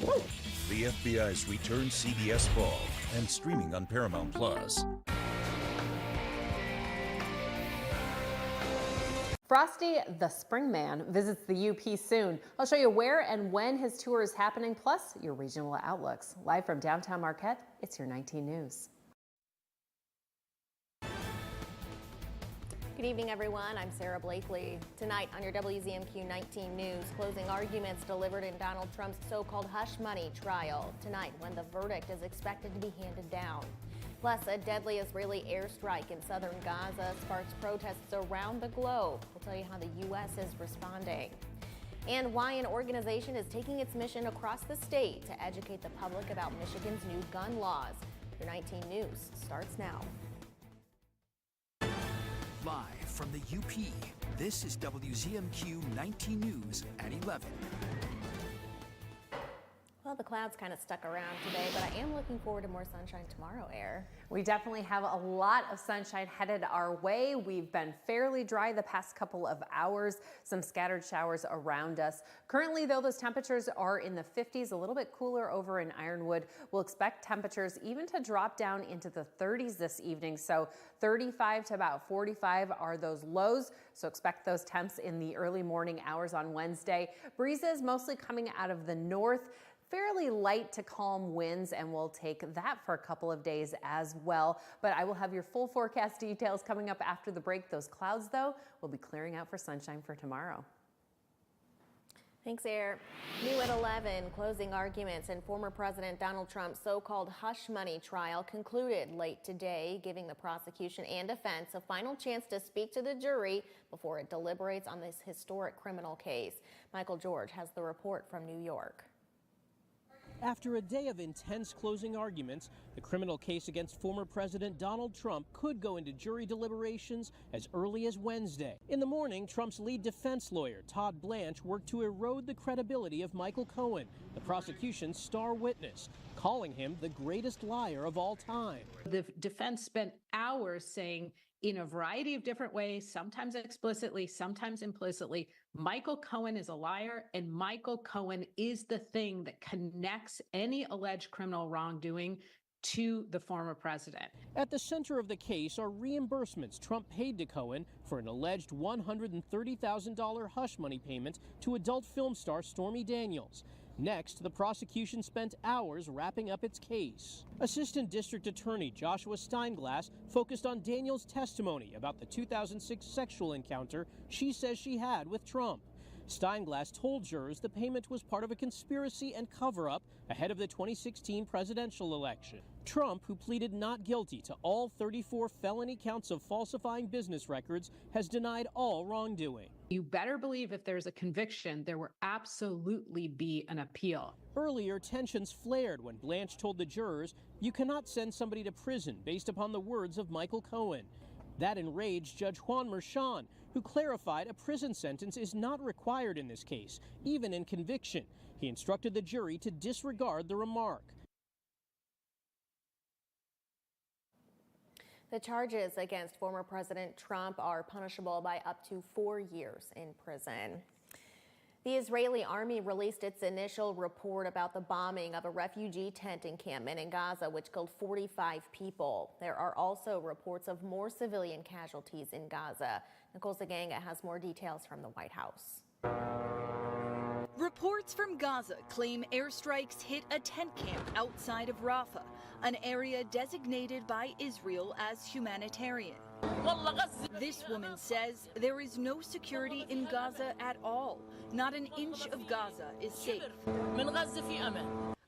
The FBI's Return CBS Fall and streaming on Paramount Plus. Frosty the Spring Man visits the UP soon. I'll show you where and when his tour is happening, plus your regional outlooks. Live from downtown Marquette, it's your 19 News. Good evening, everyone. I'm Sarah Blakely. Tonight on your WZMQ 19 News, closing arguments delivered in Donald Trump's so-called hush money trial. Tonight, when the verdict is expected to be handed down. Plus, a deadly Israeli airstrike in southern Gaza sparks protests around the globe. We'll tell you how the U.S. is responding. And why an organization is taking its mission across the state to educate the public about Michigan's new gun laws. Your 19 News starts now. Live from the UP, this is WZMQ 19 News at 11. Well, the clouds kind of stuck around today, but I am looking forward to more sunshine tomorrow, Air. We definitely have a lot of sunshine headed our way. We've been fairly dry the past couple of hours, some scattered showers around us. Currently, though, those temperatures are in the 50s, a little bit cooler over in Ironwood. We'll expect temperatures even to drop down into the 30s this evening. So 35 to about 45 are those lows. So expect those temps in the early morning hours on Wednesday. Breezes mostly coming out of the north. Fairly light to calm winds, and we'll take that for a couple of days as well. But I will have your full forecast details coming up after the break. Those clouds, though, will be clearing out for sunshine for tomorrow. Thanks, Air. New at 11, closing arguments in former President Donald Trump's so-called hush money trial concluded late today, giving the prosecution and defense a final chance to speak to the jury before it deliberates on this historic criminal case. Michael George has the report from New York. After a day of intense closing arguments, the criminal case against former President Donald Trump could go into jury deliberations as early as Wednesday. In the morning, Trump's lead defense lawyer, Todd Blanche, worked to erode the credibility of Michael Cohen, the prosecution's star witness, calling him the greatest liar of all time. The defense spent hours saying, in a variety of different ways, sometimes explicitly, sometimes implicitly, Michael Cohen is a liar, and Michael Cohen is the thing that connects any alleged criminal wrongdoing to the former president. At the center of the case are reimbursements Trump paid to Cohen for an alleged $130,000 hush money payment to adult film star Stormy Daniels. Next, the prosecution spent hours wrapping up its case. Assistant District Attorney Joshua Steinglass focused on Daniels' testimony about the 2006 sexual encounter she says she had with Trump. Steinglass told jurors the payment was part of a conspiracy and cover-up ahead of the 2016 presidential election. Trump, who pleaded not guilty to all 34 felony counts of falsifying business records, has denied all wrongdoing. You better believe if there's a conviction, there will absolutely be an appeal. Earlier, tensions flared when Blanche told the jurors, "You cannot send somebody to prison based upon the words of Michael Cohen." That enraged Judge Juan Merchan, who clarified a prison sentence is not required in this case, even in conviction. He instructed the jury to disregard the remark. The charges against former President Trump are punishable by up to 4 years in prison. The Israeli army released its initial report about the bombing of a refugee tent encampment in Gaza, which killed 45 people. There are also reports of more civilian casualties in Gaza. Nicole Zaganga has more details from the White House. Reports from Gaza claim airstrikes hit a tent camp outside of Rafah, an area designated by Israel as humanitarian. This woman says there is no security in Gaza at all. Not an inch of Gaza is safe.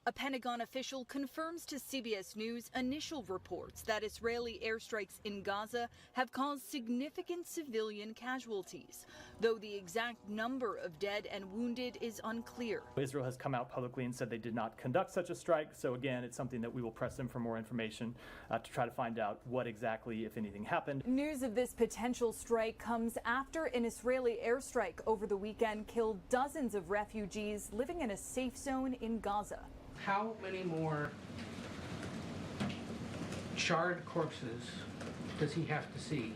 A Pentagon official confirms to CBS News initial reports that Israeli airstrikes in Gaza have caused significant civilian casualties, though the exact number of dead and wounded is unclear. Israel has come out publicly and said they did not conduct such a strike, so again, it's something that we will press them for more information to try to find out what exactly, if anything, happened. News of this potential strike comes after an Israeli airstrike over the weekend killed dozens of refugees living in a safe zone in Gaza. How many more charred corpses does he have to see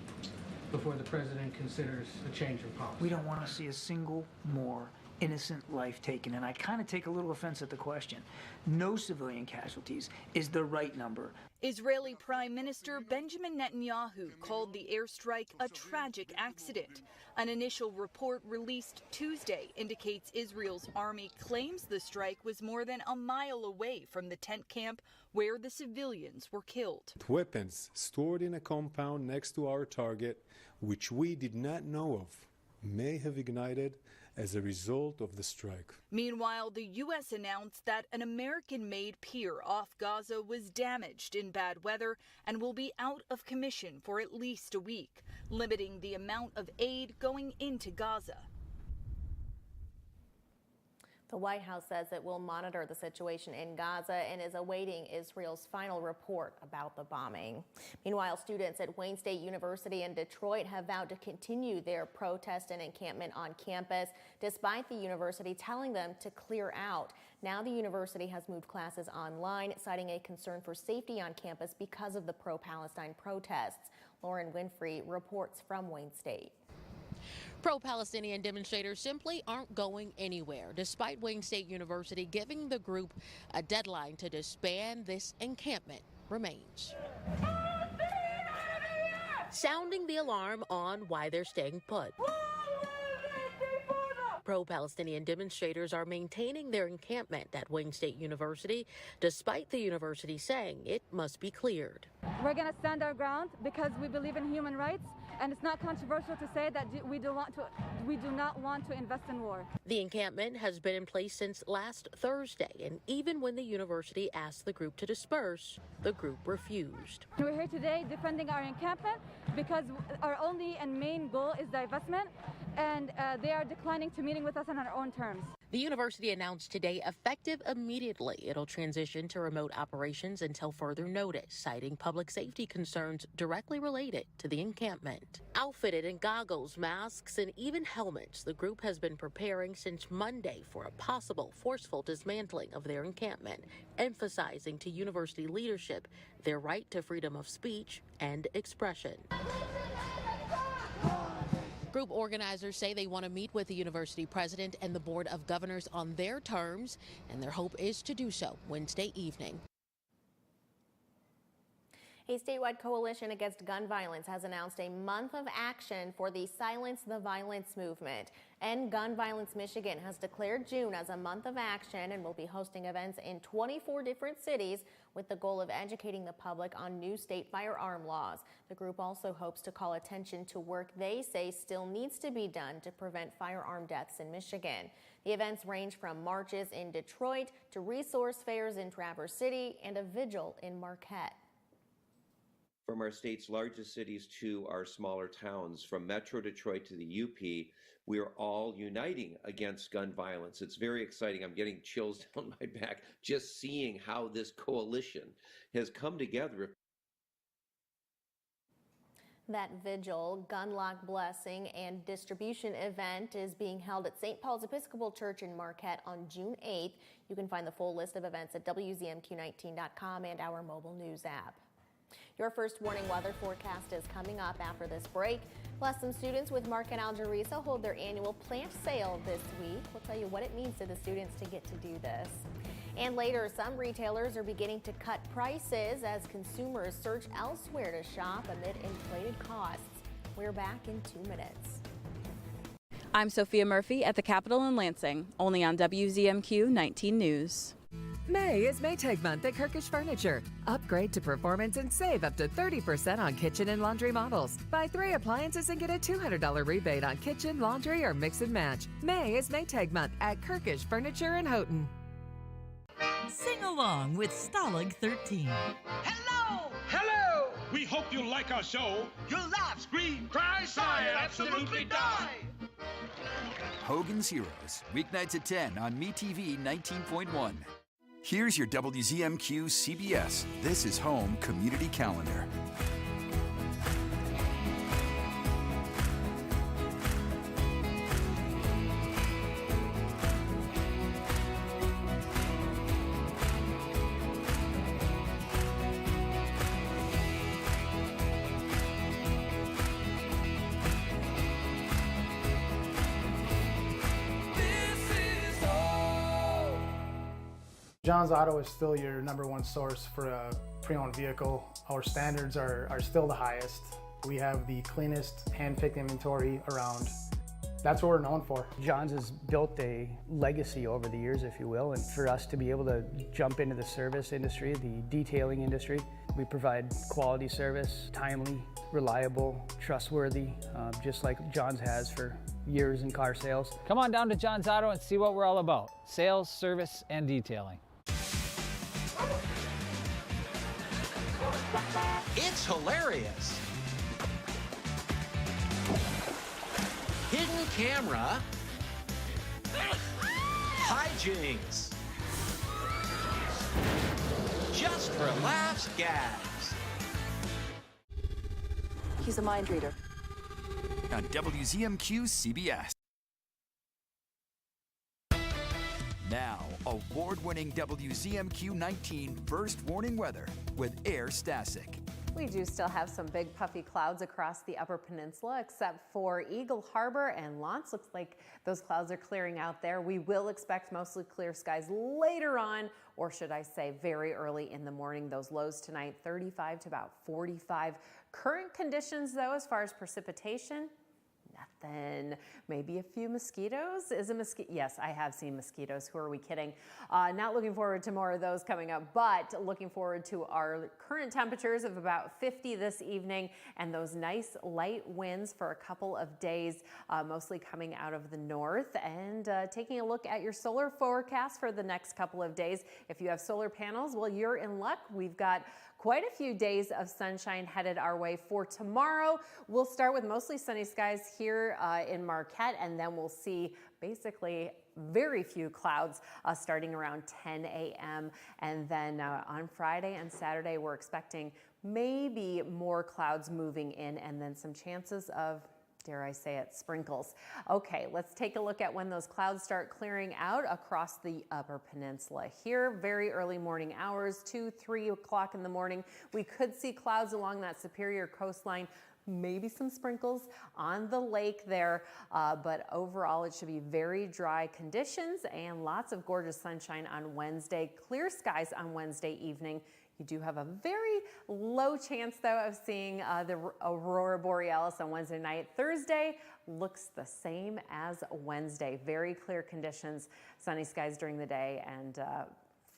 before the president considers a change in policy? We don't want to see a single more innocent life taken. And I kind of take a little offense at the question. No civilian casualties is the right number. Israeli Prime Minister Benjamin Netanyahu called the airstrike a tragic accident. An initial report released Tuesday indicates Israel's army claims the strike was more than a mile away from the tent camp where the civilians were killed. Weapons stored in a compound next to our target, which we did not know of, may have ignited as a result of the strike. Meanwhile, the U.S. announced that an American-made pier off Gaza was damaged in bad weather and will be out of commission for at least a week, limiting the amount of aid going into Gaza. The White House says it will monitor the situation in Gaza and is awaiting Israel's final report about the bombing. Meanwhile, students at Wayne State University in Detroit have vowed to continue their protest and encampment on campus, despite the university telling them to clear out. Now the university has moved classes online, citing a concern for safety on campus because of the pro-Palestine protests. Lauren Winfrey reports from Wayne State. Pro-Palestinian demonstrators simply aren't going anywhere, despite Wayne State University giving the group a deadline to disband. This encampment remains, sounding the alarm on why they're staying put. Pro-Palestinian demonstrators are maintaining their encampment at Wayne State University, despite the university saying it must be cleared. We're going to stand our ground because we believe in human rights, and it's not controversial to say that we do not want to invest in war. The encampment has been in place since last Thursday, and even when the university asked the group to disperse, the group refused. We're here today defending our encampment because our only and main goal is divestment, and they are declining to meeting with us on our own terms. The university announced today, effective immediately, it'll transition to remote operations until further notice, citing public safety concerns directly related to the encampment. Outfitted in goggles, masks, and even helmets, the group has been preparing since Monday for a possible forceful dismantling of their encampment, emphasizing to university leadership their right to freedom of speech and expression. Group organizers say they want to meet with the university president and the board of governors on their terms, and their hope is to do so Wednesday evening. A statewide coalition against gun violence has announced a month of action for the Silence the Violence movement. End Gun Violence Michigan has declared June as a month of action and will be hosting events in 24 different cities with the goal of educating the public on new state firearm laws. The group also hopes to call attention to work they say still needs to be done to prevent firearm deaths in Michigan. The events range from marches in Detroit to resource fairs in Traverse City and a vigil in Marquette. From our state's largest cities to our smaller towns, from Metro Detroit to the UP, we are all uniting against gun violence. It's very exciting. I'm getting chills down my back just seeing how this coalition has come together. That vigil, gun lock blessing, and distribution event is being held at St. Paul's Episcopal Church in Marquette on June 8th. You can find the full list of events at WZMQ19.com and our mobile news app. Your first warning weather forecast is coming up after this break. Plus, some students with Marquette Algerisa hold their annual plant sale this week. We'll tell you what it means to the students to get to do this. And later, some retailers are beginning to cut prices as consumers search elsewhere to shop amid inflated costs. We're back in 2 minutes. I'm Sophia Murphy at the Capitol in Lansing, only on WZMQ 19 News. May is Maytag month at Kirkish Furniture. Upgrade to performance and save up to 30% on kitchen and laundry models. Buy 3 appliances and get a $200 rebate on kitchen, laundry, or mix and match. May is Maytag month at Kirkish Furniture in Houghton. Sing along with Stalag 13. Hello! Hello! We hope you like our show. You'll laugh, scream, cry, sigh, and absolutely die. Hogan's Heroes, weeknights at 10 on MeTV 19.1. Here's your WZMQ CBS This is Home Community Calendar. This John's Auto is still your #1 source for a pre-owned vehicle. Our standards are still the highest. We have the cleanest hand-picked inventory around. That's what we're known for. John's has built a legacy over the years, if you will, and for us to be able to jump into the service industry, the detailing industry, we provide quality service, timely, reliable, trustworthy, just like John's has for years in car sales. Come on down to John's Auto and see what we're all about. Sales, service, and detailing. It's hilarious. Hidden camera. Hijinks. Just for laughs, gags. He's a mind reader. On WZMQ CBS. Now, award-winning WZMQ 19 first warning weather with Air Stasic. We do still have some big puffy clouds across the Upper Peninsula, except for Eagle Harbor and Lance. Looks like those clouds are clearing out there. We will expect mostly clear skies later on, or should I say very early in the morning. Those lows tonight, 35 to about 45. Current conditions, though, as far as precipitation, nothing. Maybe a few mosquitoes. Is a mosquito? Yes, I have seen mosquitoes. Who are we kidding? Not looking forward to more of those coming up, but looking forward to our current temperatures of about 50 this evening and those nice light winds for a couple of days, mostly coming out of the north. And taking a look at your solar forecast for the next couple of days. If you have solar panels, well, you're in luck. We've got quite a few days of sunshine headed our way for tomorrow. We'll start with mostly sunny skies here in Marquette, and then we'll see basically very few clouds starting around 10 a.m. And then on Friday and Saturday, we're expecting maybe more clouds moving in and then some chances of, dare I say it, sprinkles. Okay, let's take a look at when those clouds start clearing out across the Upper Peninsula. Here, very early morning hours, 2, 3 o'clock in the morning, we could see clouds along that Superior coastline, maybe some sprinkles on the lake there, but overall it should be very dry conditions and lots of gorgeous sunshine on Wednesday. Clear skies on Wednesday evening. You do have a very low chance, though, of seeing the aurora borealis on Wednesday night. Thursday looks the same as Wednesday. Very clear conditions, sunny skies during the day, and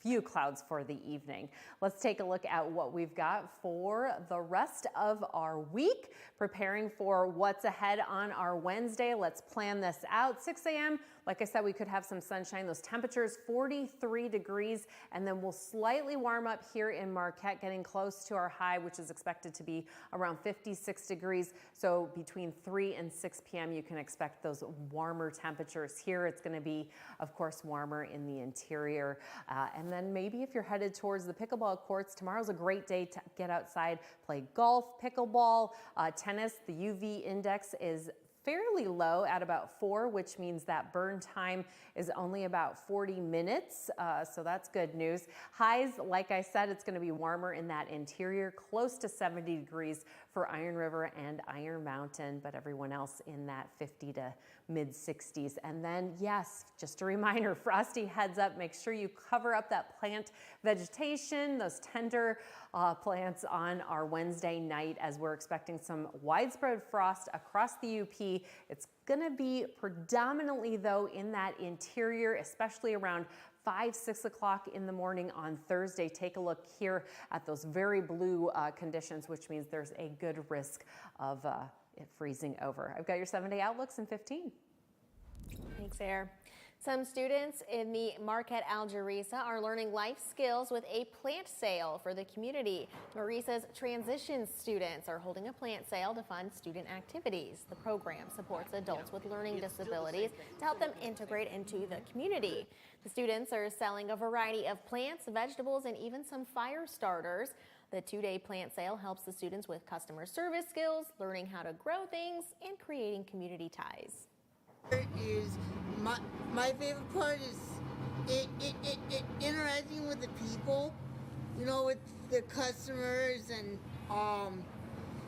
few clouds for the evening. Let's take a look at what we've got for the rest of our week, preparing for what's ahead on our Wednesday. Let's plan this out. 6 a.m., like I said, we could have some sunshine. Those temperatures, 43 degrees, and then we'll slightly warm up here in Marquette, getting close to our high, which is expected to be around 56 degrees. So between 3 and 6 p.m., you can expect those warmer temperatures here. It's going to be, of course, warmer in the interior. And then maybe if you're headed towards the pickleball courts, tomorrow's a great day to get outside, play golf, pickleball, tennis. The UV index is fairly low at about 4, which means that burn time is only about 40 minutes. So that's good news. Highs, like I said, it's going to be warmer in that interior, close to 70 degrees for Iron River and Iron Mountain, but everyone else in that 50 to mid 60s. And then, yes, just a reminder, frosty heads up. Make sure you cover up that plant vegetation, those tender plants on our Wednesday night, as we're expecting some widespread frost across the UP. It's going to be predominantly, though, in that interior, especially around 5, 6 o'clock in the morning on Thursday. Take a look here at those very blue conditions, which means there's a good risk of it freezing over. I've got your 7-day outlooks in 15. Thanks, Air. Some students in the Marquette Algerisa are learning life skills with a plant sale for the community. Marisa's transition students are holding a plant sale to fund student activities. The program supports adults with learning disabilities to help them integrate into the community. The students are selling a variety of plants, vegetables, and even some fire starters. The 2-day plant sale helps the students with customer service skills, learning how to grow things, and creating community ties. Is my favorite part is interacting with the people, you know, with the customers, and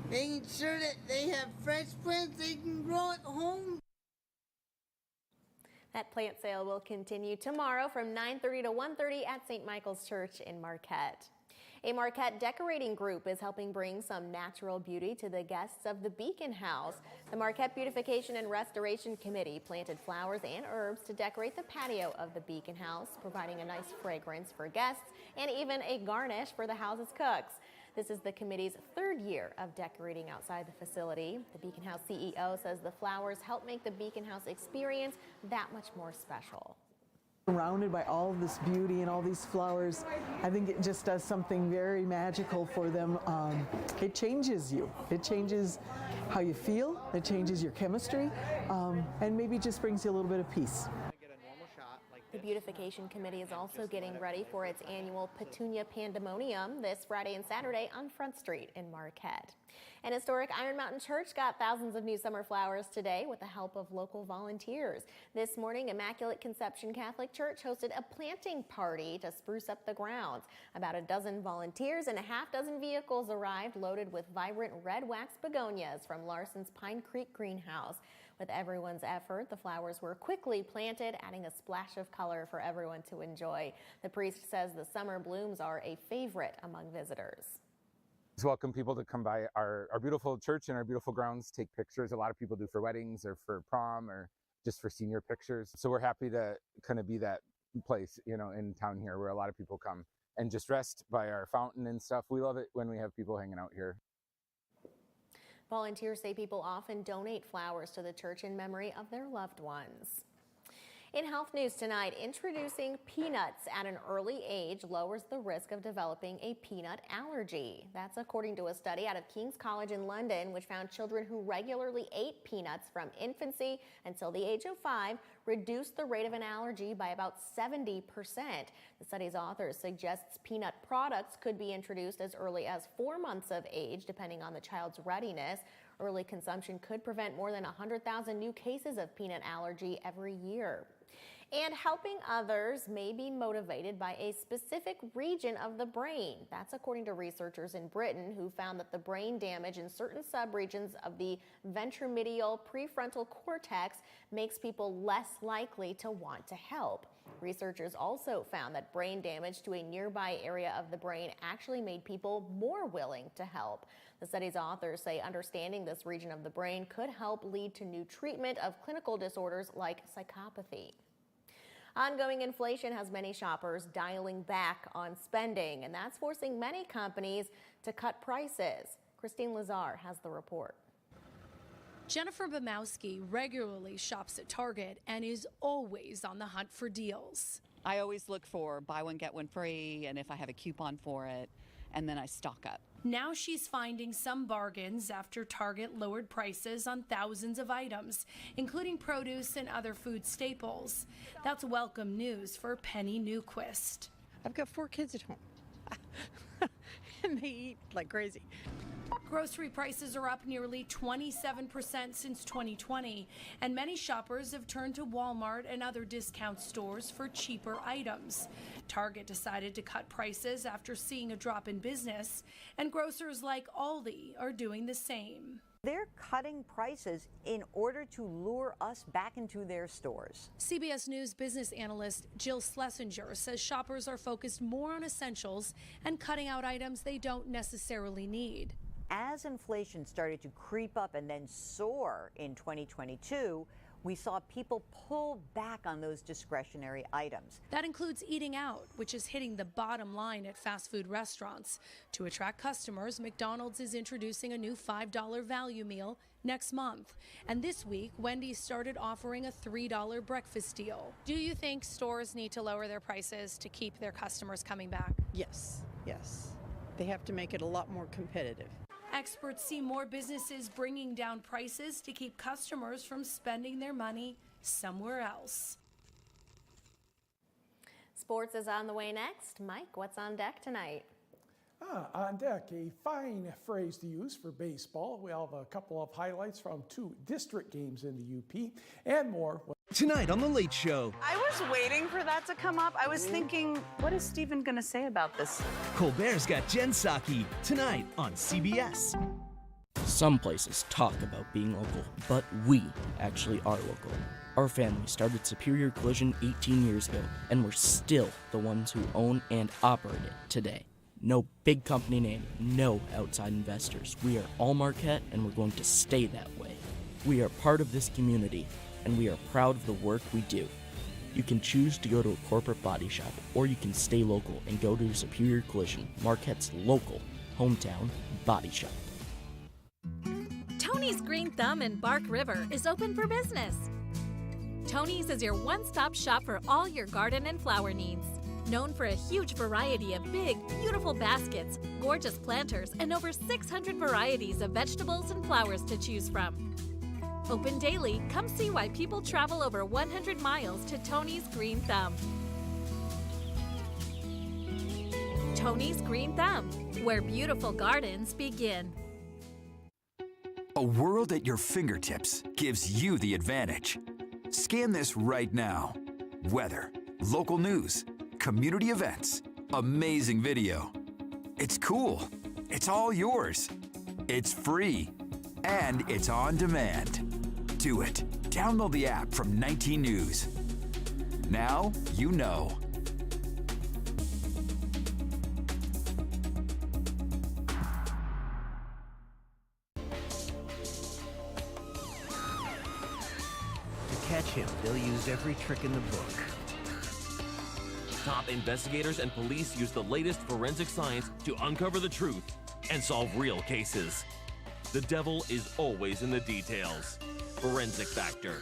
making sure that they have fresh plants they can grow at home. That plant sale will continue tomorrow from 9:30 to 1:30 at St. Michael's Church in Marquette. A Marquette decorating group is helping bring some natural beauty to the guests of the Beacon House. The Marquette Beautification and Restoration Committee planted flowers and herbs to decorate the patio of the Beacon House, providing a nice fragrance for guests and even a garnish for the house's cooks. This is the committee's third year of decorating outside the facility. The Beacon House CEO says the flowers help make the Beacon House experience that much more special. Surrounded by all of this beauty and all these flowers, I think it just does something very magical for them. It changes you. It changes how you feel. It changes your chemistry, and maybe just brings you a little bit of peace. The Beautification Committee is also getting ready for its annual Petunia Pandemonium this Friday and Saturday on Front Street in Marquette. An historic Iron Mountain Church got thousands of new summer flowers today with the help of local volunteers. This morning, Immaculate Conception Catholic Church hosted a planting party to spruce up the grounds. About a dozen volunteers and a half dozen vehicles arrived loaded with vibrant red wax begonias from Larson's Pine Creek greenhouse. With everyone's effort, the flowers were quickly planted, adding a splash of color for everyone to enjoy. The priest says the summer blooms are a favorite among visitors. Just welcome people to come by our beautiful church and our beautiful grounds, take pictures. A lot of people do for weddings or for prom or just for senior pictures. So we're happy to kind of be that place, you know, in town here where a lot of people come and just rest by our fountain and stuff. We love it when we have people hanging out here. Volunteers say people often donate flowers to the church in memory of their loved ones. In health news tonight, introducing peanuts at an early age lowers the risk of developing a peanut allergy. That's according to a study out of King's College in London, which found children who regularly ate peanuts from infancy until the age of 5 reduced the rate of an allergy by about 70%. The study's authors suggests peanut products could be introduced as early as 4 months of age, depending on the child's readiness. Early consumption could prevent more than 100,000 new cases of peanut allergy every year. And helping others may be motivated by a specific region of the brain. That's according to researchers in Britain who found that the brain damage in certain subregions of the ventromedial prefrontal cortex makes people less likely to want to help. Researchers also found that brain damage to a nearby area of the brain actually made people more willing to help. The study's authors say understanding this region of the brain could help lead to new treatment of clinical disorders like psychopathy. Ongoing inflation has many shoppers dialing back on spending, and that's forcing many companies to cut prices. Christine Lazar has the report. Jennifer Bamowski regularly shops at Target and is always on the hunt for deals. I always look for buy one, get one free, and if I have a coupon for it, and then I stock up. Now she's finding some bargains after Target lowered prices on thousands of items, including produce and other food staples. That's welcome news for Penny Newquist. I've got 4 kids at home, and they eat like crazy. Grocery prices are up nearly 27% since 2020, and many shoppers have turned to Walmart and other discount stores for cheaper items. Target decided to cut prices after seeing a drop in business, and grocers like Aldi are doing the same. They're cutting prices in order to lure us back into their stores. CBS News business analyst Jill Schlesinger says shoppers are focused more on essentials and cutting out items they don't necessarily need. As inflation started to creep up and then soar in 2022, we saw people pull back on those discretionary items. That includes eating out, which is hitting the bottom line at fast food restaurants. To attract customers, McDonald's is introducing a new $5 value meal next month. And this week, Wendy's started offering a $3 breakfast deal. Do you think stores need to lower their prices to keep their customers coming back? Yes. They have to make it a lot more competitive. Experts see more businesses bringing down prices to keep customers from spending their money somewhere else. Sports is on the way next. Mike, what's on deck tonight? On deck, a fine phrase to use for baseball. We have a couple of highlights from 2 district games in the UP and more. Tonight on The Late Show. I was waiting for that to come up. I was thinking, what is Stephen going to say about this? Colbert's got Jen Psaki tonight on CBS. Some places talk about being local, but we actually are local. Our family started Superior Collision 18 years ago, and we're still the ones who own and operate it today. No big company name, no outside investors. We are all Marquette, and we're going to stay that way. We are part of this community, and we are proud of the work we do. You can choose to go to a corporate body shop, or you can stay local and go to Superior Collision, Marquette's local hometown body shop. Tony's Green Thumb in Bark River is open for business. Tony's is your one-stop shop for all your garden and flower needs. Known for a huge variety of big, beautiful baskets, gorgeous planters, and over 600 varieties of vegetables and flowers to choose from. Open daily, come see why people travel over 100 miles to Tony's Green Thumb. Tony's Green Thumb, where beautiful gardens begin. A world at your fingertips gives you the advantage. Scan this right now. Weather, local news, community events, amazing video. It's cool. It's all yours. It's free. And it's on demand. Do it. Download the app from 19 News. Now you know. Catch him, they'll use every trick in the book. Top investigators and police use the latest forensic science to uncover the truth and solve real cases. The devil is always in the details. Forensic Factor.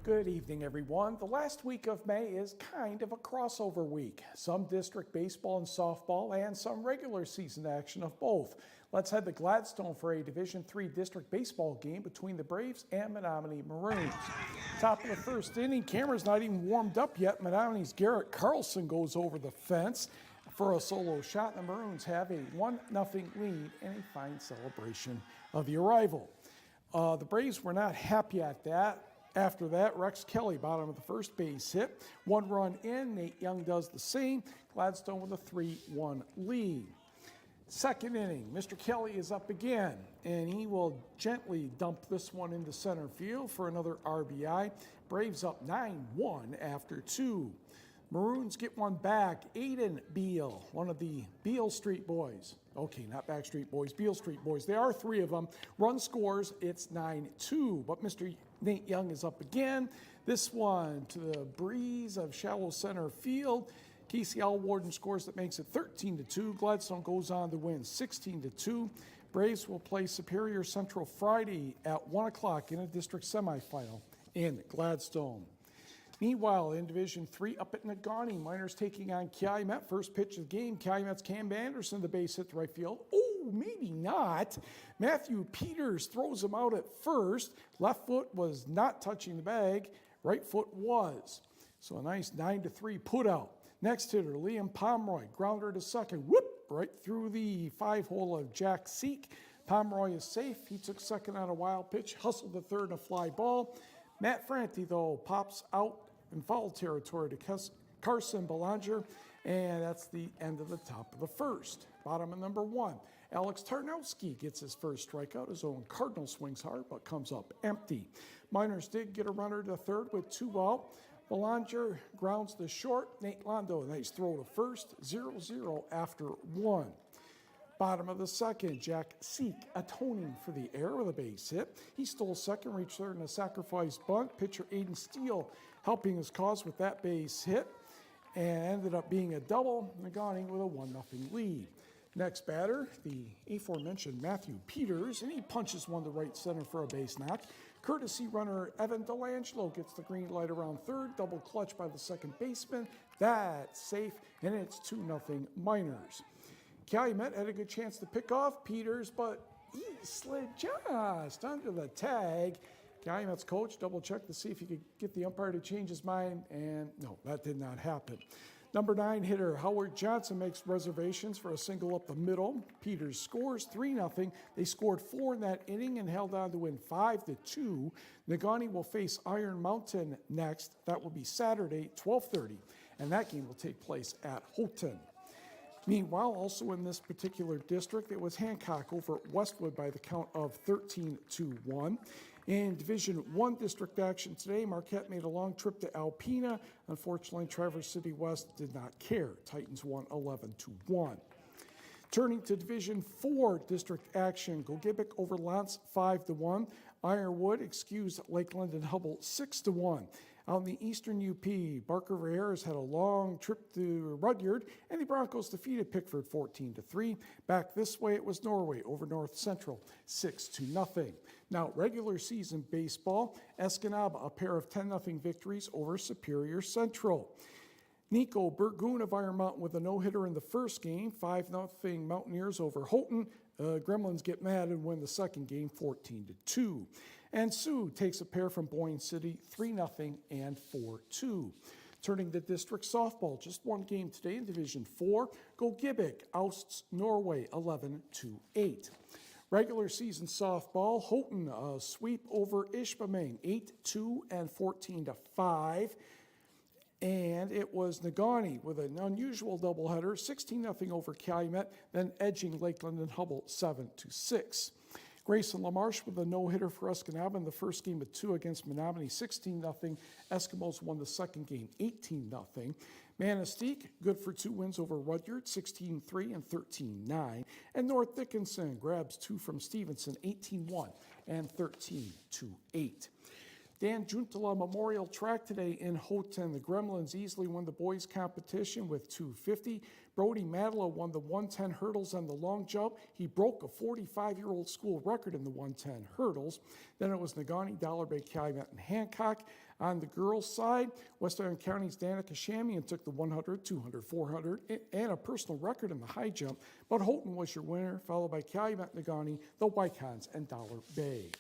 Good evening, everyone. The last week of May is kind of a crossover week. Some district baseball and softball and some regular season action of both. Let's head to Gladstone for a Division III district baseball game between the Braves and Menominee Maroons. Top of the first inning, camera's not even warmed up yet. Menominee's Garrett Carlson goes over the fence for a solo shot. The Maroons have a 1-0 lead and a fine celebration of the arrival. The Braves were not happy at that. After that, Rex Kelly, bottom of the first base hit. 1 run in, Nate Young does the same. Gladstone with a 3-1 lead. Second inning, Mr. Kelly is up again, and he will gently dump this one into center field for another RBI. Braves up 9-1 after 2. Maroons get one back. Aiden Beal, one of the Beale Street Boys. Okay, not Backstreet Boys, Beale Street Boys. There are 3 of them. Run scores, it's 9-2. But Mr. Nate Young is up again. This one to the breeze of shallow center field. Casey Alwarden scores that makes it 13-2. Gladstone goes on to win 16-2. Braves will play Superior Central Friday at 1 o'clock in a district semifinal in Gladstone. Meanwhile, in Division III up at Negaunee, Miners taking on Calumet. First pitch of the game, Calumet's Cam Anderson, the base hit to right field. Oh, maybe not. Matthew Peters throws him out at first. Left foot was not touching the bag. Right foot was. So a nice 9-3 put out. Next hitter, Liam Pomeroy, grounder to second. Whoop, right through the 5-hole of Jack Seek. Pomeroy is safe. He took second on a wild pitch, hustled the third in a fly ball. Matt Franti, though, pops out in foul territory to Carson Belanger, and that's the end of the top of the first. Bottom of number 1, Alex Tarnowski gets his first strikeout. His own Cardinal swings hard, but comes up empty. Miners did get a runner to third with 2 out. Belanger grounds to short. Nate Londo, nice throw to first. 0-0 after 1. Bottom of the second, Jack Seek atoning for the error with a base hit. He stole second, reached third in a sacrifice bunt. Pitcher Aiden Steele helping his cause with that base hit, and ended up being a double. Negaunee with a 1-0 lead. Next batter, the aforementioned Matthew Peters, and he punches one to right center for a base knock. Courtesy runner Evan Delangelo gets the green light around third. Double clutch by the second baseman. That's safe, and it's 2-0 Miners. Calumet had a good chance to pick off Peters, but he slid just under the tag. Calumet's coach double-checked to see if he could get the umpire to change his mind, and no, that did not happen. Number 9 hitter Howard Johnson makes reservations for a single up the middle. Peters scores 3-0. They scored 4 in that inning and held on to win 5-2. Negaunee will face Iron Mountain next. That will be Saturday, 12:30, and that game will take place at Houghton. Meanwhile, also in this particular district, it was Hancock over at Westwood by the count of 13-1. In Division 1 district action today, Marquette made a long trip to Alpena. Unfortunately, Traverse City West did not care. Titans won 11-1. Turning to Division 4 district action, Gogebic over Lance 5-1. Ironwood excused Lakeland and Hubble 6-1. Out in the Eastern UP, Barker Harris had a long trip to Rudyard, and the Broncos defeated Pickford 14-3. Back this way, it was Norway over North Central 6-0. Now, regular season baseball, Escanaba, a pair of 10-0 victories over Superior Central. Nico Burgoon of Iron Mountain with a no-hitter in the first game, 5-0 Mountaineers over Houghton. Gremlins get mad and win the second game 14-2. And Sioux takes a pair from Boyne City 3-0 and 4-2. Turning to district softball, just one game today in Division 4. Gogebic ousts Norway 11-8. Regular season softball, Houghton sweep over Ishpeming 8-2 and 14-5. And it was Negaunee with an unusual doubleheader, 16-0 over Calumet, then edging Lakeland and Hubble 7-6. Grayson LaMarche with a no-hitter for Escanaba in the first game of 2 against Menominee, 16-0. Eskimos won the second game, 18-0. Manistee, good for 2 wins over Rudyard, 16-3 and 13-9. And North Dickinson grabs 2 from Stevenson, 18-1 and 13-8. Dan Juntala Memorial Track today in Houghton. The Gremlins easily won the boys' competition with 250. Brody Madela won the 110 hurdles and the long jump. He broke a 45-year-old school record in the 110 hurdles. Then it was Negaunee, Dollar Bay, Calumet, and Hancock. On the girls' side, West Island County's Danica Shamian took the 100, 200, 400, and a personal record in the high jump. But Houghton was your winner, followed by Calumet, Negaunee, the Wycons, and Dollar Bay.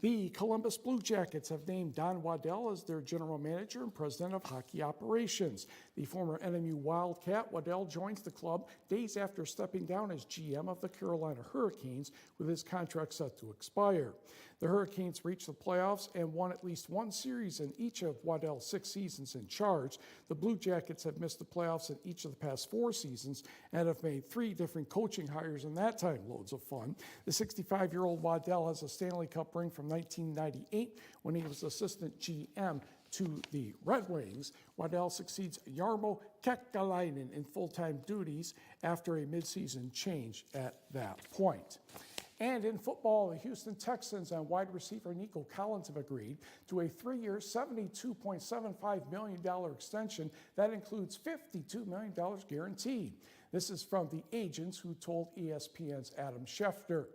The Columbus Blue Jackets have named Don Waddell as their general manager and president of hockey operations. The former NMU Wildcat, Waddell joins the club days after stepping down as GM of the Carolina Hurricanes, with his contract set to expire. The Hurricanes reached the playoffs and won at least one series in each of Waddell's 6 seasons in charge. The Blue Jackets have missed the playoffs in each of the past 4 seasons and have made 3 different coaching hires in that time. Loads of fun. The 65-year-old Waddell has a Stanley Cup ring from 1998 when he was assistant GM to the Red Wings. Waddell succeeds Jarmo Kekkalainen in full-time duties after a midseason change at that point. And in football, the Houston Texans and wide receiver Nico Collins have agreed to a 3-year, $72.75 million extension that includes $52 million guaranteed. This is from the agents who told ESPN's Adam Schefter.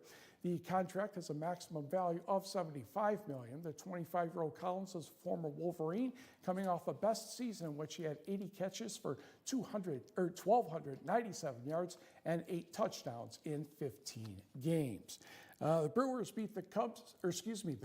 The contract has a maximum value of $75 million. The 25-year-old Collins is a former Wolverine, coming off a best season in which he had 80 catches for 1,297 yards and 8 touchdowns in 15 games. The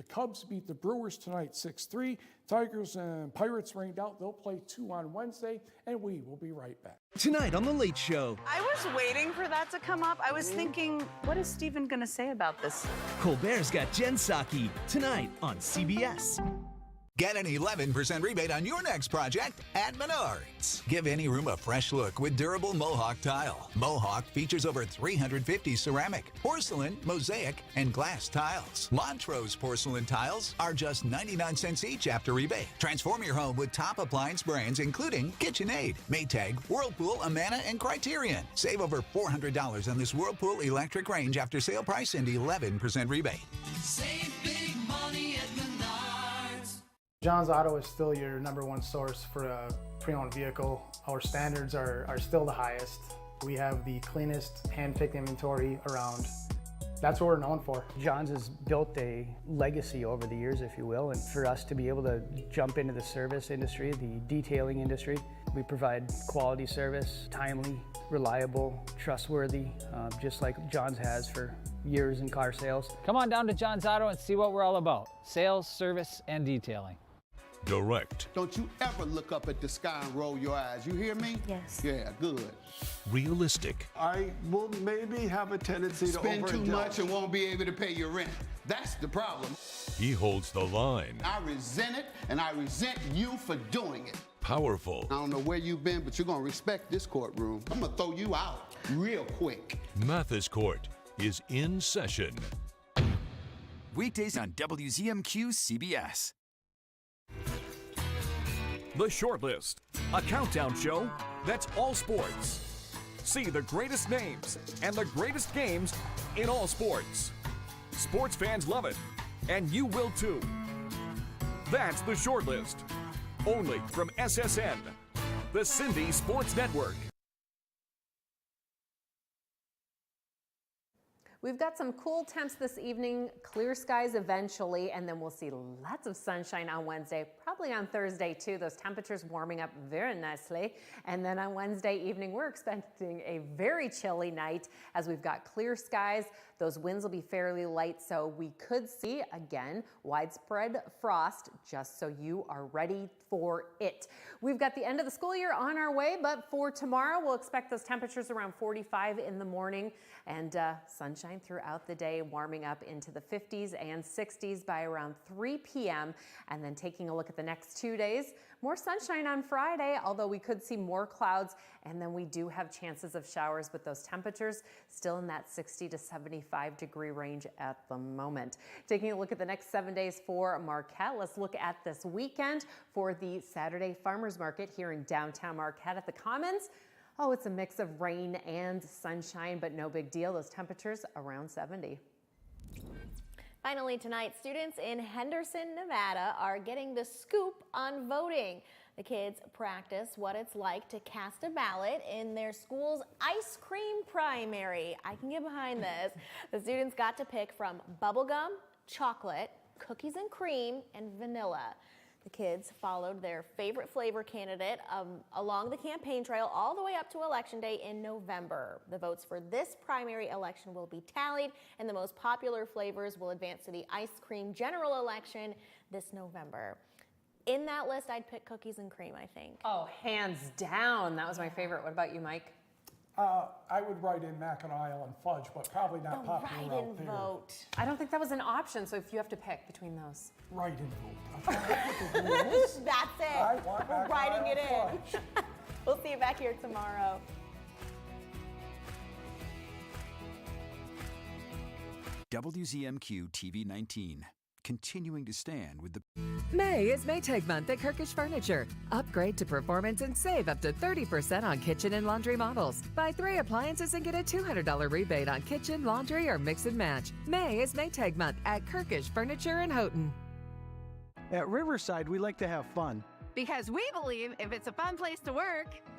Cubs beat the Brewers tonight 6-3. Tigers and Pirates rained out. They'll play 2 on Wednesday, and we will be right back. Tonight on The Late Show. I was waiting for that to come up. I was thinking, what is Stephen going to say about this? Colbert's got Jen Psaki tonight on CBS. Get an 11% rebate on your next project at Menards. Give any room a fresh look with durable Mohawk tile. Mohawk features over 350 ceramic, porcelain, mosaic, and glass tiles. Montrose porcelain tiles are just 99 cents each after rebate. Transform your home with top appliance brands including KitchenAid, Maytag, Whirlpool, Amana, and Criterion. Save over $400 on this Whirlpool electric range after sale price and 11% rebate. Save big money at Menards. John's Auto is still your #1 source for a pre-owned vehicle. Our standards are still the highest. We have the cleanest hand-picked inventory around. That's what we're known for. John's has built a legacy over the years, if you will, and for us to be able to jump into the service industry, the detailing industry, we provide quality service, timely, reliable, trustworthy, just like John's has for years in car sales. Come on down to John's Auto and see what we're all about. Sales, service, and detailing. Direct. Don't you ever look up at the sky and roll your eyes. You hear me? Yes. Yeah, good. Realistic. I will maybe have a tendency to spend too much and won't be able to pay your rent. That's the problem. He holds the line. I resent it, and I resent you for doing it. Powerful. I don't know where you've been, but you're gonna respect this courtroom. I'm gonna throw you out. real quick. Mathis Court is in session. Weekdays on WZMQ CBS. The Shortlist, a countdown show that's all sports. See the greatest names and the greatest games in all sports. Sports fans love it, and you will too. That's The Shortlist, only from SSN, the Cindy Sports Network. We've got some cool temps this evening, clear skies eventually, and then we'll see lots of sunshine on Wednesday, probably on Thursday too. Those temperatures warming up very nicely. And then on Wednesday evening, we're expecting a very chilly night as we've got clear skies. Those winds will be fairly light, so we could see, again, widespread frost, just so you are ready for it. We've got the end of the school year on our way, but for tomorrow, we'll expect those temperatures around 45 in the morning and sunshine throughout the day, warming up into the 50s and 60s by around 3 p.m. And then taking a look at the next 2 days, more sunshine on Friday, although we could see more clouds, and then we do have chances of showers with those temperatures still in that 60 to 75 degree range at the moment. Taking a look at the next 7 days for Marquette, let's look at this weekend for the Saturday Farmers Market here in downtown Marquette at the Commons. Oh, it's a mix of rain and sunshine, but no big deal. Those temperatures around 70. Finally tonight, students in Henderson, Nevada are getting the scoop on voting. The kids practice what it's like to cast a ballot in their school's ice cream primary. I can get behind this. The students got to pick from bubblegum, chocolate, cookies and cream, and vanilla. The kids followed their favorite flavor candidate along the campaign trail all the way up to Election Day in November. The votes for this primary election will be tallied, and the most popular flavors will advance to the ice cream general election this November. In that list, I'd pick cookies and cream, I think. Oh, hands down. That was my favorite. What about you, Mike? I would write in Mackinac Isle and fudge, but probably not popular out there. Vote. I don't think that was an option, so if you have to pick between those. Write-in vote. That's That's it. I want We're Mackinac writing it Isle in. fudge. We'll see you back here tomorrow. WZMQ TV 19, continuing to stand with the... May is Maytag month at Kirkish Furniture. Upgrade to performance and save up to 30% on kitchen and laundry models. Buy 3 appliances and get a $200 rebate on kitchen, laundry, or mix and match. May is Maytag month at Kirkish Furniture in Houghton. At Riverside, we like to have fun. Because we believe if it's a fun place to work,